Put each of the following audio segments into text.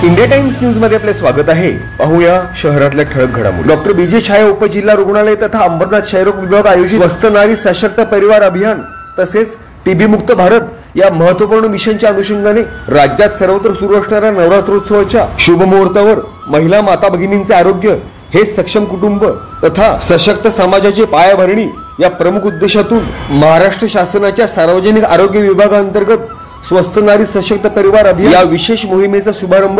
India times news मध्ये आपले स्वागत आहे। पाहूया शहरातल्या ठळक घडामोडी। डॉक्टर बीजे छाया उपजिल्हा रुग्णालय तथा अंबरनाथ क्षयरोग विभाग आयोजित स्वस्थ नारी सशक्त परिवार अभियान तसेच टीबी मुक्त भारत या महत्त्वपूर्ण मिशनच्या अनुषंगाने राज्यात सर्वत्र सुरू असणाऱ्या नवरात्रोत्सवाच्या शुभ मुहूर्तावर महिला माता भगिनींचे आरोग्य हे सक्षम कुटुंब तथा सशक्त समाजाची पायाभरणी या प्रमुख उद्देशातून महाराष्ट्र शासनाच्या सार्वजनिक आरोग्य विभागांतर्गत स्वस्थ नारी सशक्त परिवार अभियान या विशेष मोहिमेचा शुभारंभ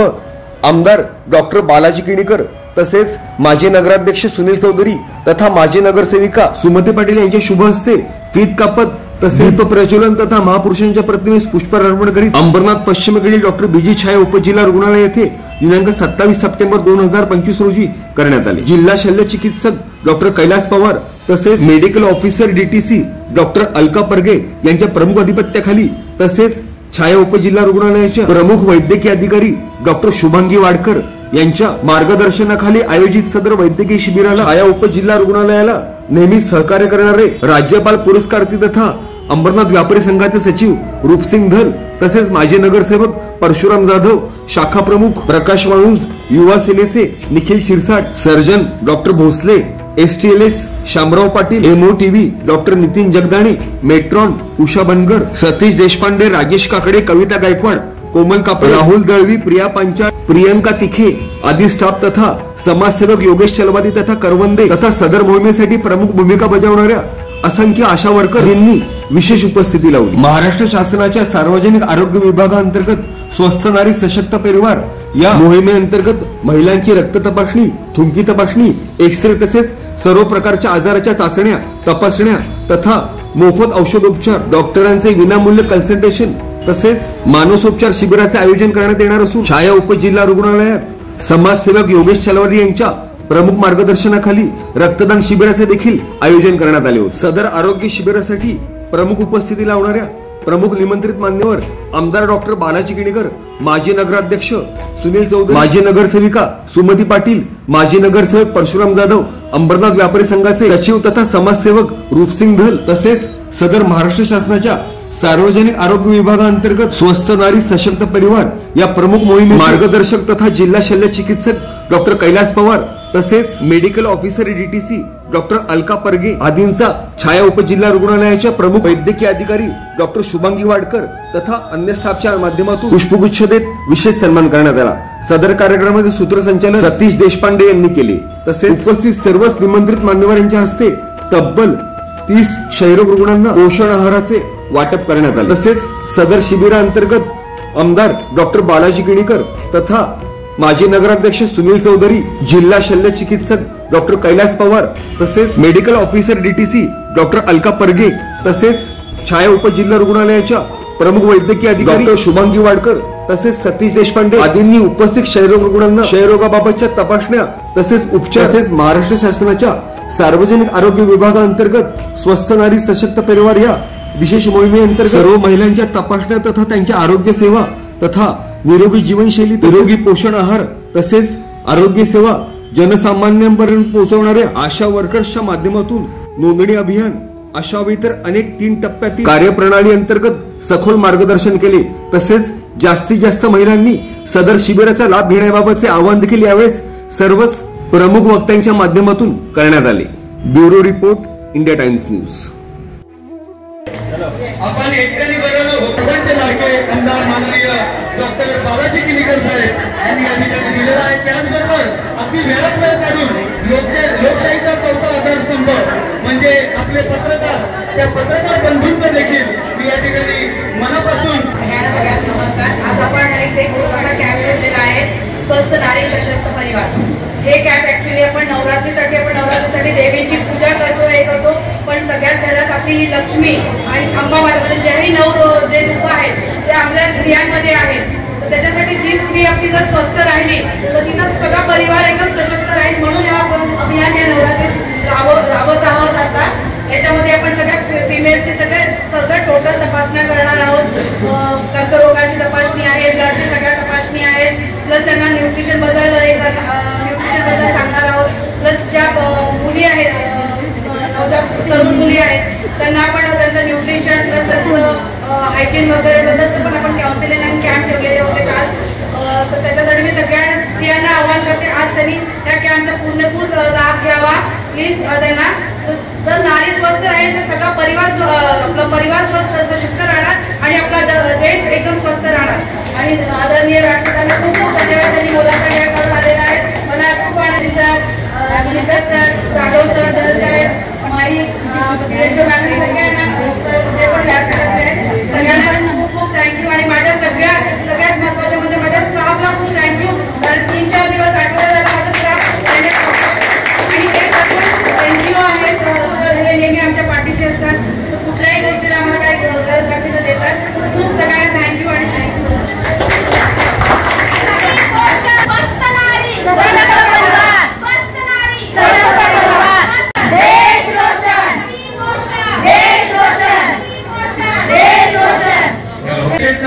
आमदार डॉक्टर बालाजी किणीकर तसेच माजी नगराध्यक्ष सुनील चौधरी तथा माजी नगरसेविका सुमती पाटील यांच्या शुभ हस्ते फीत कापत तसेच प्रज्वलन तथा महापुरुषांच्या प्रतिमेस पुष्पहार अर्पण करीत अंबरनाथ पश्चिमेकडील डॉक्टर बीजे छाया उपजिल्हा रुग्णालय येथे दिनांक 27 सप्टेंबर 2025 रोजी करण्यात आले। जिल्हा शल्य चिकित्सक डॉक्टर कैलास पवार तसेच medical officer DTC doctor Alka परगे यांच्या प्रमुख अधिपत्याखाली तसेच छाया उपजिल्हा रुग्णालयाच्या प्रमुख वैद्यकीय अधिकारी डॉक्टर शुभांगी वाडकर यांच्या मार्गदर्शनाखाली आयोजित सदर वैद्यकीय शिबिराला छाया उपजिल्हा रुग्णालयाला नेहमी सहकार्य करणारे राज्यपाल पुरस्कार्थी तथा अंबरनाथ व्यापारी संघाचे सचिव रूपसिंग धल तसेच माजी नगरसेवक परशुराम जाधव, शाखा प्रमुख प्रकाश वाळुंज, युवा सेनेचे Nikhil Shirsat, surgeon doctor Bhosale, STLS Shamrao Patil, MOTV doctor Nitin Jagdane, matron Usha Bangar, Satish Deshpande, Rajesh Kakade, Kavita Gaikwad, Komal Kapade, Rahul Dalvi, Priya Panchal, Priyanka Tikhe आदी स्टाफ तथा समाजसेवक योगेश चलवादी तथा करवंदे तथा सदर मोहिमेसाठी प्रमुख भूमिका बजावणाऱ्या असंख्य आशा वर्कर यांनी विशेष उपस्थिती लावली। महाराष्ट्र शासनाच्या सार्वजनिक आरोग्य विभागांतर्गत स्वस्थ नारी सशक्त परिवार या मोहिमेअंतर्गत महिलांची रक्त तपासणी, थुंकी तपासणी, एक्सरे तसेच सर्व प्रकारच्या आजाराच्या चाचण्या, तपासण्या तथा मोफत औषधोपचार, डॉक्टरांचे विनामूल्य कन्सल्टेशन तसेच मानसोपचार शिबिराचे आयोजन करण्यात येणार असून छाया उपजिल्हा रुग्णालयात समाजसेवक योगेश चलवादी यांच्या प्रमुख मार्गदर्शनाखाली रक्तदान शिबिराचे देखील आयोजन करण्यात आले होते। सदर आरोग्य शिबिरासाठी प्रमुख उपस्थिती लावणाऱ्या प्रमुख निमंत्रित मान्यवर आमदार डॉक्टर बालाजी किणीकर, माजी नगराध्यक्ष सुनील चौधरी, माजी नगरसेविका सुमती पाटील, माजी नगरसेवक परशुराम जाधव, अंबरनाथ व्यापारी संघाचे सचिव तथा समाजसेवक रूपसिंग धल तसेच सदर महाराष्ट्र शासनाच्या सार्वजनिक आरोग्य विभागांतर्गत स्वस्थ नारी सशक्त परिवार या प्रमुख मोहिमे मार्गदर्शक तथा जिल्हा शल्य चिकित्सक डॉक्टर कैलास पवार तसेच medical officer DTC doctor Alka परगे आदींचा छाया उपजिल्हा रुग्णालयाच्या प्रमुख वैद्यकीय अधिकारी डॉक्टर शुभांगी वाडकर तथा अन्य स्टाफच्या माध्यमातून पुष्पगुच्छ देत विशेष सन्मान करण्यात आला। सदर कार्यक्रमाचे सूत्रसंचालन सतीश देशपांडे यांनी केले तसेच उपस्थित सर्वच निमंत्रित मान्यवरांच्या हस्ते तब्बल 30 क्षयरोग रुग्णांना पोषण आहाराचे वाटप करण्यात आले। तसेच सदर शिबिरांतर्गत आमदार डॉक्टर बालाजी किणीकर तथा माजी नगराध्यक्ष सुनील चौधरी, जिल्हा शल्य चिकित्सक डॉक्टर कैलास पवार तसेच medical officer DTC doctor Alka परगे तसेच छाया उपजिल्हा रुग्णालयाच्या प्रमुख वैद्यकीय अधिकारी डॉक्टर शुभांगी वाडकर तसेच सतीश देशपांडे आदींनी उपस्थित क्षयरोग रुग्णांना क्षयरोगाबाबतच्या तपासण्या तसेच उपचार तसेच महाराष्ट्र शासनाच्या सार्वजनिक आरोग्य विभागांतर्गत स्वस्थ नारी सशक्त परिवार या विशेष मोहिमेअंतर्गत सर्व महिलांच्या तपासण्या तथा त्यांच्या आरोग्य सेवा तथा निरोगी जीवनशैली, निरोगी पोषण आहार तसेच आरोग्य सेवा जनसामान्यांपर्यंत पोहोचवणाऱ्या आशा वर्कर्सच्या माध्यमातून नोंदणी अभियान अशा इतर अनेक 3 टप्प्यातील कार्यप्रणाली अंतर्गत सखोल मार्गदर्शन केले। तसेच जास्तीत जास्त महिलांनी सदर शिबिराचा लाभ घेण्याबाबतचे आवाहन देखील यावेळेस सर्वच प्रमुख वक्त्यांच्या माध्यमातून करण्यात आले। Bureau report India times news. आपण एकट्याने बनवलं लाडके आमदार माननीय डॉक्टर बालाजी किणीकर साहेब यांनी या ठिकाणी दिलेला आहे। त्याचबरोबर अगदी वेळात वेळ काढून लोकशाहीचा चौथा आधारस्तंभ म्हणजे आपले पत्रकार, त्या पत्रकार बंधूंचं देखील मी या ठिकाणी मनापासून सगळ्यांना नमस्कार। आज आपण एक छोटासा कॅम्प घेतलेला आहे स्वस्थ नारी सशक्त परिवार। हे कॅम्प ऍक्च्युअली आपण नवरात्रीसाठी देवीची पूजा करतो, हे करतो, पण सगळ्यात घरात आपली ही लक्ष्मी आणि अंबा माता ज्याही 9 जे रूप आहेत ते आपल्या स्त्रियांमध्ये आहेत। तर त्याच्यासाठी जी स्त्री आपली जर स्वस्थ राहिली तर तिचा सगळा परिवार एकदम सशक्त राहील, म्हणून हे अभियान या नवरात्रीत राबवत आहोत। आता याच्यामध्ये आपण सगळ्या फिमेल्सची सगळं टोटल तपासण्या करणार आहोत। कर्करोगाची तपासणी आहे, ब्लडची सगळ्या तपासणी आहेत, प्लस त्यांना न्यूट्रिशन बद्दल सांगणार आहोत। प्लस ज्या मुली आहेत तरुण मुली आहेत त्यांना आपण त्यांचं न्यूट्रिशन प्लस त्यांचं हायजीन वगैरे बद्दल पण आपण काउन्सिलिंग आणि कॅम्प ठेवलेले होते काल। तर त्याच्यासाठी मी स्त्रियांना आवाहन करते, आज त्यांनी त्या कॅम्पचा पूर्णभूत लाभ घ्यावा प्लीज. त्यांना जर नारी स्वस्थ राहील तर सगळा परिवार आपला परिवार स्वस्थ सशक्त राहणार आणि आपला देश एकदम स्वस्थ राहणार. आणि आदरणीय राष्ट्रपतींना खूप खूप धन्यवाद. त्यांनी मुलांचा वेळ करून आलेला आहे. मला खूप आनंदी सर, निकट सर, जाधव सर, जर साहेब, माई मॅडम, सगळ्यांना जे पण व्यास करत आहेत सगळ्यांना खूप खूप थँक्यू. आणि माझ्या सगळ्यात महत्त्वाचं म्हणजे माझ्या स्टाफला खूप थँक्यू. कारण 3-4 दिवस आठवडा झाला माझा स्टाफ आणि हे सर्व NGO आहेत सर, हे नेहमी आमच्या पाठीशी असतात. तर कुठल्याही गोष्टीला आम्हाला काही गरज लागली तर देतात. खूप सगळ्यांना थँक्यू आणि थँक्यू सो मच.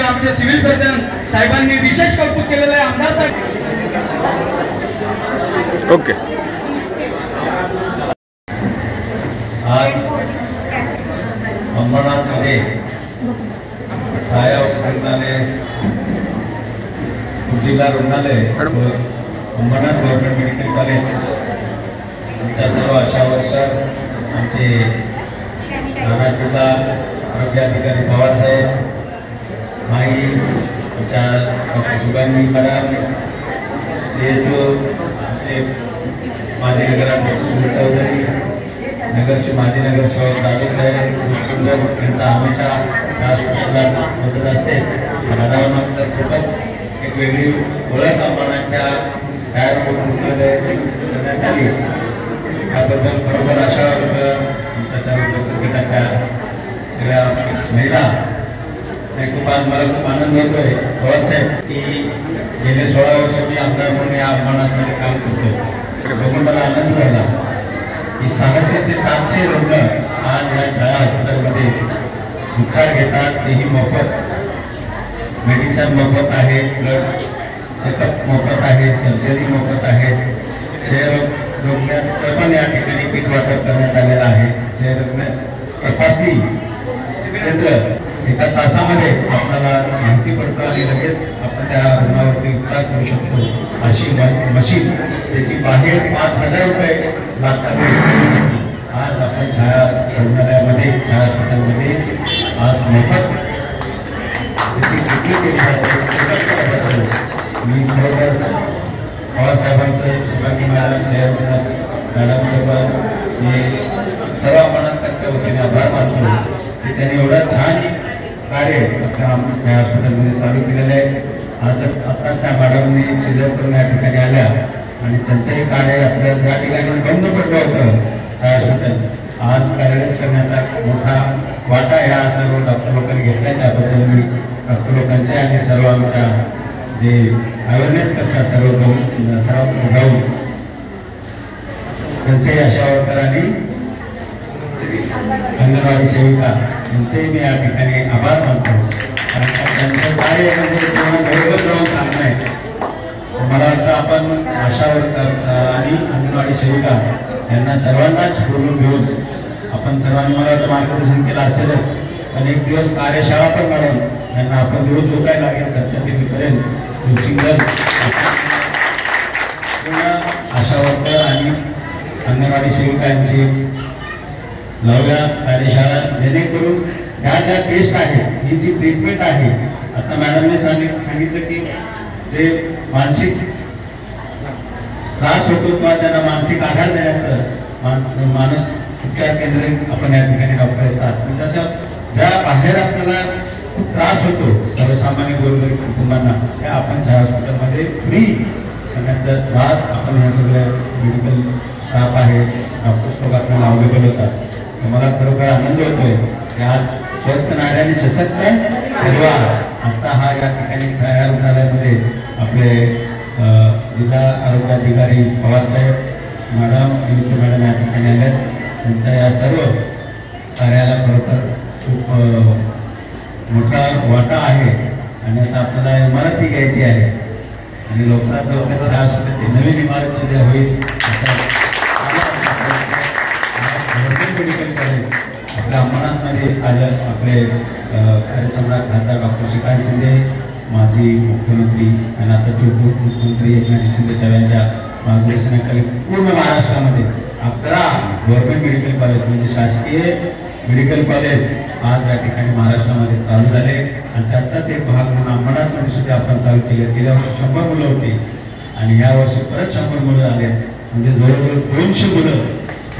आमचे सिव्हिल सर्जन साहेबांनी विशेष कौतुक केलेलं आहे आमदार साहेब. ओके. आज अंबरनाथमध्ये छाया रुग्णालय, जिल्हा रुग्णालय, अंबरनाथ गव्हर्नमेंट मेडिकल कॉलेज, आमच्या सर्व आशा वर्कर, आमचे राणा जिल्हा आरोग्य अधिकारी पवार साहेब, माई, आमच्या डॉक्टर शुभांगी मॅडम, आमचे माजी नगराध्यक्ष सुनील चौधरी, माजी नगरसेवक जाधव साहेब, खूप सुंदर त्यांचा हमेशा हॉस्पिटलला मदत असते. मॅडम तर खूपच एक वेगळी ओळख अंबरनाथच्या करण्यात आली. त्याबद्दल बरोबर आशा वर्ग, आमच्या सर्व क्रिकेटाच्या सगळ्या महिला, खूप आज मला खूप आनंद होतोय पवार साहेब की गेले 16 वर्ष मी आमदार म्हणून या अंबरनाथमध्ये काम करतोय. बघून मला आनंद झाला की 600 ते 700 रुग्ण आज या छाया हॉस्पिटलमध्ये उपचार घेतात. तेही मोफत, मेडिसिन मोफत आहे, ब्लड चेकअप मोफत आहे, सर्जरी मोफत आहे. क्षयरोग्याचं पण या ठिकाणी किट वाटप करण्यात आलेलं आहे. क्षयरोग तपासणी केंद्र एका तासामध्ये आपल्याला माहिती पडतं आणि लगेच आपण त्या रुग्णावरती उपचार करू शकतो. अशी मशीन त्याची बाहेर 5000 रुपये लागतात. आज आपण छाया रुग्णालयामध्ये, छाया हॉस्पिटलमध्ये आज मोफत त्याची विक्री केली जाते. मी खरोखर पवार साहेबांचं, शुभांगी मॅडम, जयंत मॅडमचं मी सर्व अंबरनाथच्या वतीने आभार मानतो की त्यांनी एवढं छान कार्य त्या हॉस्पिटलमध्ये चालू केलेलं आहे. आज आता त्या मॅडमनी सिजर करून या ठिकाणी आल्या आणि त्यांचंही कार्य आपल्या ज्या ठिकाणी बंद पडलं होतं त्या हॉस्पिटल आज कार्यरत करण्याचा मोठा वाटा ह्या सर्व डॉक्टर लोकांनी घेतला. त्याबद्दल मी डॉक्टर लोकांचे आणि सर्व आमच्या जे अवेअरनेस करतात सर्व जाऊन त्यांचेही आशा वर्करांनी, अंगणवाडी सेविका यांचेही मी या ठिकाणी आभार मानतो. कारण त्यांचं कार्य म्हणजे घरोघर जाऊन सांगणं आहे. मला वाटतं आपण आशा वर्कर आणि अंगणवाडी सेविका यांना सर्वांनाच बोलून घेऊन आपण सर्वांनी मला वाटतं मार्गदर्शन केलं असेलच. पण एक दिवस कार्यशाळा पण काढून त्यांना आपण रोज जो काय लागेल त्याच्या ते मी करेन. आशा वर्कर आणि अंगणवाडी सेविका यांची लावूया कार्यशाळा, जेणेकरून ह्या ज्या टेस्ट आहेत, ही जी ट्रीटमेंट आहे, आता मॅडमने सांगितलं की जे मानसिक त्रास होतो किंवा त्यांना मानसिक आधार देण्याचं मानस उपचार केंद्र आपण या ठिकाणी डॉक्टर येतात. म्हणजे असं ज्या बाहेर आपल्याला खूप त्रास होतो सर्वसामान्य गोरगरीब कुटुंबांना, त्या आपण छाया हॉस्पिटलमध्ये फ्री करण्याचा त्रास आपण ह्या सगळ्या मेडिकल स्टाफ आहे, डॉक्टर्स लोक आपल्याला अवेलेबल होतात. मला खरोखर आनंद होतोय की आज स्वस्थ नारी आणि सशक्त परिवार आजचा हा या ठिकाणी छाया रुग्णालयामध्ये आपले जिल्हा आरोग्य अधिकारी पवार साहेब मॅडम, मॅडम या ठिकाणी आल्या. त्यांच्या या सर्व कार्याला खरोखर खूप मोठा वाटा आहे. आणि आता आपल्याला इमारती घ्यायची आहे आणि लोकनाथ चौकात छाया हॉस्पिटलची नवीन इमारत सुद्धा होईल असं मेडिकल कॉलेज आपल्या अंबरनाथमध्ये आज आपले कार्यसम्राट खासदार डॉक्टर श्रीकांत शिंदे माजी मुख्यमंत्री आणि आताचे उपमुख्यमंत्री एकनाथ शिंदे साहेबांच्या मार्गदर्शनाखाली पूर्ण महाराष्ट्रामध्ये 11 गव्हर्नमेंट मेडिकल कॉलेज म्हणजे शासकीय मेडिकल कॉलेज आज या ठिकाणी महाराष्ट्रामध्ये चालू झाले आणि त्यातलाच एक भाग म्हणून अंबरनाथमध्ये सुद्धा आपण चालू केले. गेल्या वर्षी 100 मुलं होती आणि या वर्षी परत 100 मुलं आले, म्हणजे जवळजवळ 200 मुलं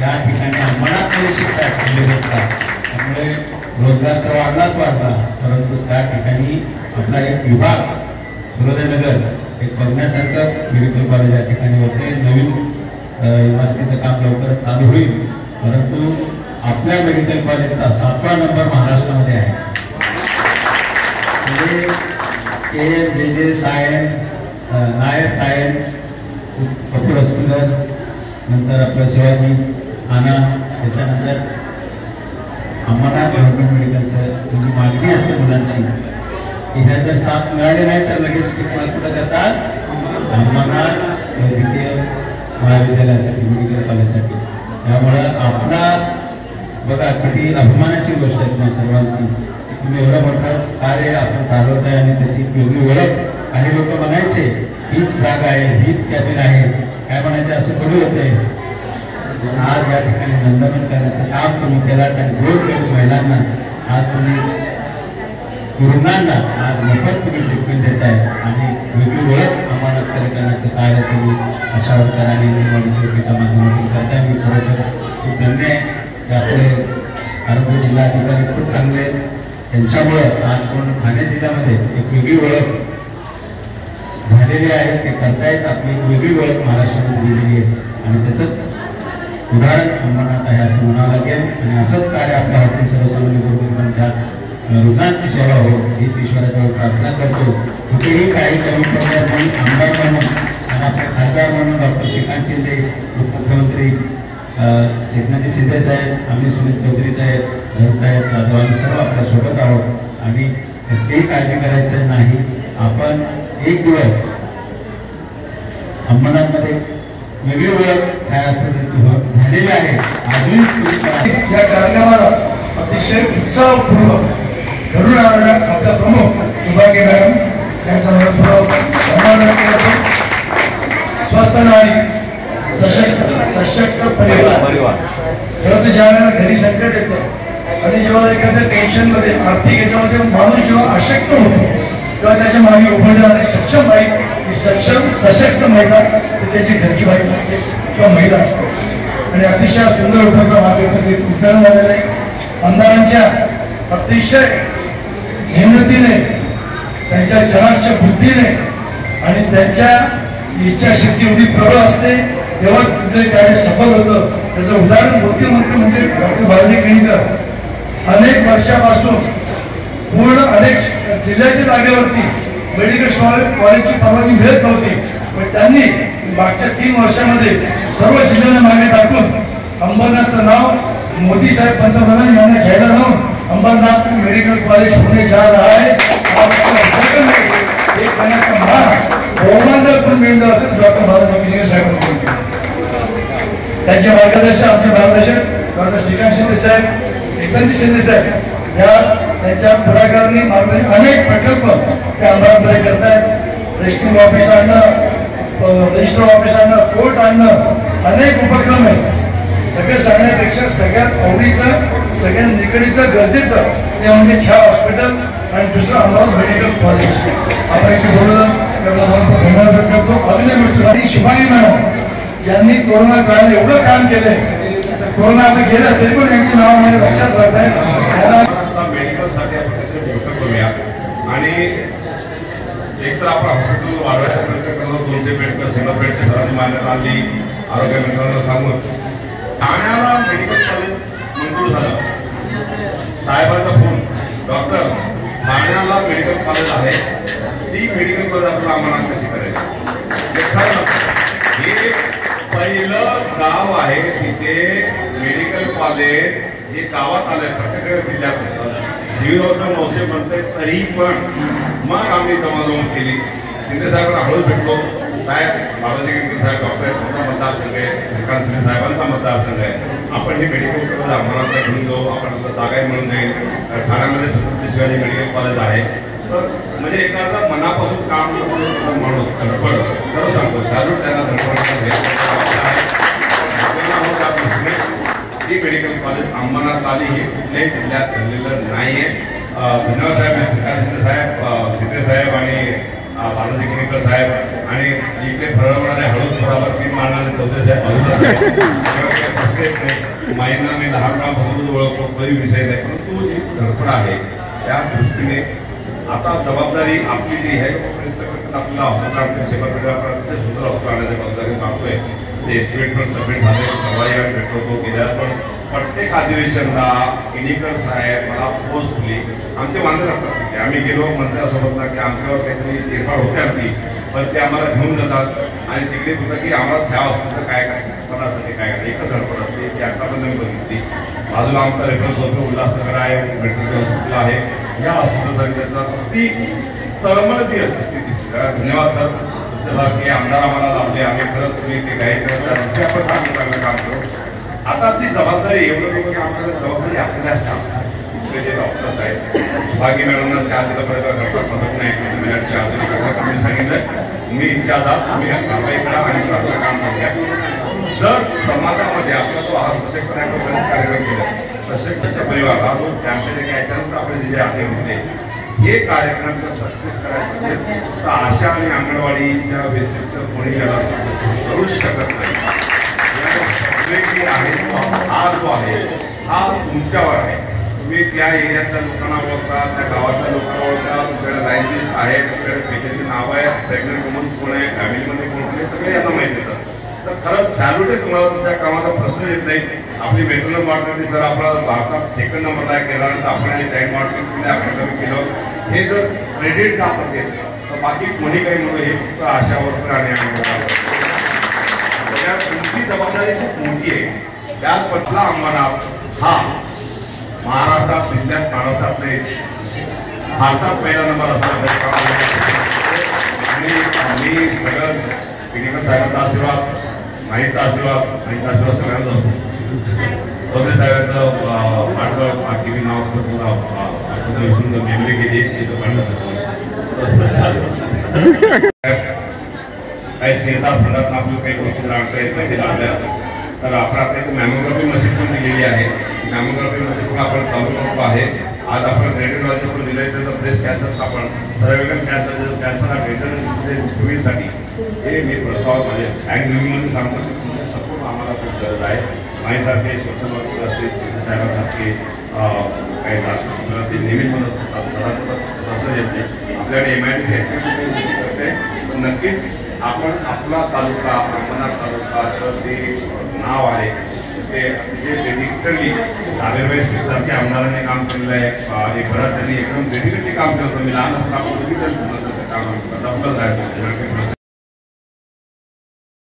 या ठिकाणी अंबरनाथमध्ये शिकतात एमबीबीएसला. त्यामुळे रोजगार तर वाढला, परंतु त्या ठिकाणी आपला एक विभाग सूर्योदयनगर एक बघण्यासारखं मेडिकल कॉलेज या ठिकाणी होते. नवीन इमारतीचं काम लवकरच चालू होईल, परंतु आपल्या मेडिकल कॉलेजचा 7वा नंबर महाराष्ट्रामध्ये आहे. म्हणजे KMJJ सायन, नायर सायन, कपूर हॉस्पिटल, नंतर आपलं शिवाजी आनंद, त्याच्यानंतर अंबरनाथ गव्हर्नमेंट मेडिकलचं म्हणजे मागणी असते मुलांची की ह्या जर 7 मिळाले नाही तर लगेच कुठं करतात अंबरनाथ वैद्यकीय महाविद्यालयासाठी मेडिकल कॉलेजसाठी. त्यामुळं आपला बघा किती अभिमानाची गोष्ट आहे तुम्हा सर्वांची. तुम्ही एवढं मोठं कार्य आपण चालवत आहे आणि त्याची वेगळी ओळख. काही लोक म्हणायचे हीच जागा आहे, हीच कॅबिन आहे, काय म्हणायचे असं थोडी होते. आज या ठिकाणी नंदनवन करण्याचं काम तुम्ही केलात आणि 2 महिलांना आज तुम्ही रुग्णांना आज मोफत तुम्ही ट्रीटमेंट देत आहे आणि वेगळी ओळख आम्हाला करण्याचं कार्य तुम्ही अशा वर्तनाने सेवेच्या माध्यमातून करताय. मी खरोखर खूप धन्य आहे. आपले आरोग्य जिल्हाधिकारी खूप चांगले, त्यांच्यामुळं आज पूर्ण ठाणे जिल्ह्यामध्ये एक वेगळी ओळख झालेली आहे. ते करतायत, आपली एक वेगळी ओळख महाराष्ट्रामध्ये दिलेली आहे आणि त्याचंच उदाहरण अंबरनाथ आहे असं म्हणावं लागेल. आणि असंच कार्य आपल्या हातून सर्वसामान्य गोरगरिबांच्या रुग्णांची सेवा हो हीच ईश्वराजवळ प्रार्थना करतो. कुठेही काही कमी पडल्यास म्हणून आमदार म्हणून आणि आपले खासदार म्हणून डॉक्टर श्रीकांत शिंदे, उपमुख्यमंत्री एकनाथ शिंदे साहेब, आम्ही सुनील चौधरी साहेब, साहेब जाधव, आम्ही सर्व आपल्या सोबत आहोत आणि कसलीही काळजी करायचं नाही. आपण एक दिवस अंबरनाथमध्ये वेगळी ओळख छाया हॉस्पिटलची झालेली आहे. अजूनही या कार्यक्रमाला अतिशय उत्साहपूर्वक घडून आणणाऱ्या आमचा प्रमुख सुभागी मॅडम यांचा मनपूर्वक सन्मान करतो. स्वस्थ नारी सशक्त परिवार. खरं तर ज्यावेळेला घरी संकट येतं आणि जेव्हा एखाद्या टेन्शनमध्ये आर्थिक याच्यामध्ये माणूस जेव्हा अशक्त होतो तेव्हा त्याच्या मागे उभं आणि सक्षम बाई, ही सशक्त महिला ती त्याची घरची बाई असते किंवा महिला असते. आणि अतिशय सुंदर उपक्रम आज उद्घाटन झालेलं आहे. आमदारांच्या अतिशय हिमतीने, त्यांच्या चणाच्या बुद्धीने आणि त्यांच्या इच्छाशक्ती एवढी प्रबळ असते तेव्हाच कुठले कार्य सफल होतं. त्याचं उदाहरण बुद्धिमंत म्हणजे डॉक्टर बालाजी किणीकर अनेक वर्षापासून पूर्ण अनेक जिल्ह्याच्या जागेवरती मेडिकल कॉलेजची परवानगी मिळत नव्हती, पण त्यांनी मागच्या 3 वर्षामध्ये सर्व जिल्ह्यांना मागे टाकून अंबरनाथचं नाव मोदी साहेब पंतप्रधान यांना घ्यायला लावून अंबरनाथ में मेडिकल कॉलेज होने जा रहा है. एक महिन्याचा मान बहुमानदार पण मिळणार असेल डॉक्टर बालाजी किणीकर साहेब. त्यांचे मार्गदर्शक, आमचे मार्गदर्शक डॉक्टर श्रीकांत शिंदे साहेब, एकनाथ शिंदे साहेब या त्यांच्या पुढाकारांनी मार्गदर्शक अनेक प्रकल्प त्या अंबरनाथमध्ये करतायत. रजिस्ट्री ऑफिस आणणं, रजिस्टर ऑफिस आणणं, कोर्ट आणणं, अनेक उपक्रम आहेत. सगळं सांगण्यापेक्षा सगळ्यात आवडीचं, सगळ्यात निकडीचं, गरजेचं ते म्हणजे छाया हॉस्पिटल आणि दुसरं अंबरनाथ मेडिकल कॉलेज. आपण इथे बोललं त्याला धन्यवाद व्यक्त करतो. अभिनय गोष्टी शिवानी मॅडम ज्यांनी कोरोना काळात एवढं काम केलंय, कोरोना आता गेला तरी पण यांची नाव माझ्या लक्षात राहत आहे. मेडिकलसाठी आपण त्याचे प्रयत्न करूया आणि एकतर आपण हॉस्पिटल वाढवायचा प्रयत्न करतो. 200 बेड तर 100 बेडची सर्वांनी मान्यता आणली. आरोग्य मंत्र्यांना सांगून ठाण्याला मेडिकल कॉलेज मंजूर झालं. साहेबांचा फोन, डॉक्टर ठाण्याला मेडिकल कॉलेज आहे, ती मेडिकल कॉलेज आपल्याला अंबरनाथ कशी करायची. हे पहिलं गाव आहे तिथे मेडिकल कॉलेज हे गावात आलंय. प्रत्येक जिल्ह्यात सिव्हिल हॉस्पिटल 900 म्हणतंय तरी पण मग आम्ही जमाजमा केली. शिंदे साहेबांना हळूच भेटलो. साहेब बालाजी किणीकर साहेब डॉक्टर आहेत, तुमचा मतदारसंघ आहे, श्रीकांत शिंदे साहेबांचा मतदारसंघ आहे, आपण हे मेडिकल कॉलेज अंबरनाथला घेऊन जाऊ. आपण आता जागाही म्हणून जाईल. ठाण्यामध्ये छत्रपती शिवाजी मेडिकल कॉलेज आहे, तर म्हणजे एखादा मनापासून काम करतो माणूस धडपड खरं सांगतो सॅल्यूट त्यांना ही मेडिकल कॉलेज अंबरनाथ आली हे कुठल्याही जिल्ह्यात घडलेलं नाहीये. धन्यवाद साहेब, श्रीकांत शिंदे साहेब, शिंदे साहेब आणि बालाजी किनीकर साहेब आणि इथे फरवणारे हळूद बरोबर 3 मानणारे चौधरी साहेब माईंना मी लहानपणापासून ओळखतो, काही विषय नाही, परंतु जी धडपड आहे त्या दृष्टीने आता जबाबदारी आपली जी आहे आपल्याला हॉस्पिटल सेवा अतिशय सुंदर हॉस्पिटल आणण्याची जबाबदारी मागतोय. ते एस्टिमेट पण सबमिट झाले, परवाही आम्ही भेटतो गेल्या, पण प्रत्येक अधिवेशनला किनीकर साहेब मला पोस्टली आमचे वांदे लागतात. आम्ही गेलो मंत्र्यासोबत ना की आमच्यावर काहीतरी चिरफाड होते आमची, पण ते आम्हाला घेऊन जातात आणि तिकडे होतं की आम्हाला ह्या हॉस्पिटल काय करायसाठी काय करायचं एकच धडपड असते ती आतापर्यंत मी बघितली. बाजूला आमचा रेफरन्स हॉस्पिटल उल्हासनगर आहे, मेडिकल हॉस्पिटल आहे. या हॉस्पिटलसाठी त्याचा ती तळमळती असते. धन्यवाद सर, जसं की आमदार आम्हाला लाभले, आम्ही खरंच तुम्ही ते गाईड करत आपण चांगलं काम करू. आता ती जबाबदारी एवढं लोक काम करत जबाबदारी आपल्याला स्टाफ इथले जे डॉक्टर्स आहेत. सुभागी मॅडमना चहा दिल्यापर्यंत घरचा मदत नाही, माझ्या चहा दिला मी सांगितलं मी इच्छा जात तुम्ही कारवाई करा आणि चांगलं काम करूया. जर समाजामध्ये आपला जो हा सशक्त कार्यक्रम केला, सशक्त परिवार हा जो कॅम्पेन याच्यानंतर आपण जे असे होते हे कार्यक्रम जर सक्सेस करायचे असेल तर आशा आणि अंगणवाडीच्या व्यतिरिक्त कोणी याला सक्सेस करूच शकत नाही. जे आहे हा जो आहे हा तुमच्यावर आहे. तुम्ही त्या एरियातल्या लोकांना ओळखता, त्या गावातल्या लोकांना ओळखता, तुमच्याकडे लाईन लिस्ट आहे, तुमच्याकडे पेशंटची नाव आहे, प्रेग्नंट वुमन कोण आहे, फॅमिलीमध्ये कोण आहे, सगळे यांना माहिती येतात. तर खरंच सॅल्यूट आहे तुम्हाला, तुमच्या कामाचा प्रश्न येत नाही. आपली मेट्रो मॉर्टॅलिटी सर आपला भारतात 2nd नंबरला आहे, केल्यानंतर आपण चाइल्ड मॉर्टॅलिटीमध्ये आपण कमी केलं. हे जर क्रेडिट जात असेल तर बाकी कोणी काही म्हणून हे फक्त आशा वर्कर आणि तुमची जबाबदारी खूप मोठी आहे. त्याच पटला अंबरनाथ हा महाराष्ट्रात जिल्ह्यात महाराष्ट्रात नाही भारतात पहिला नंबर असला आणि मी सगळं किनीकर साहेबांचा आशीर्वाद, माहीचा आशीर्वाद सगळ्यांचा असतो. चौधरी साहेबांचं पाठवलं बाकी मी नाव विसरून मेमरी केली तिचं पाठवलं काही CSR फंडात आपलं काही गोष्टी आणता येत नाही आपल्याला. तर आपण आता एक मॅमोग्राफी मशीन पण दिलेली आहे. मॅमोग्राफी मशीन पण आपण चालू शकतो आहे. आज आपण रेडिओलॉजी पण दिलं आहे, तर ब्रेस्ट कॅन्सर आपण सर्व्हिकल कॅन्सर हा पूर्वीसाठी हे मी प्रस्ताव माझे अँग रिव्ह्यूमध्ये सांगतो की तुमचा सपोर्ट आम्हाला खूप गरज आहे. माझ्यासारखे सोशल वर्कर असतील, साहेबांसारखे काही ते नेहमी म्हणत होतात असं येत नाही. आपल्याकडे MIDC ॲक्टिव्हिटी करते, पण नक्कीच आपण आपला तालुका अंबरनाथ तालुका जे नाव आहे ते डेडिकेटली साबेरबाई सारखे आमदारांनी काम केलेलं आहे. बराच त्यांनी एकदम डेडिकेटली काम केलं होतं. मी लहान असताना आपण बघितलं काम आपलंच राहायचं.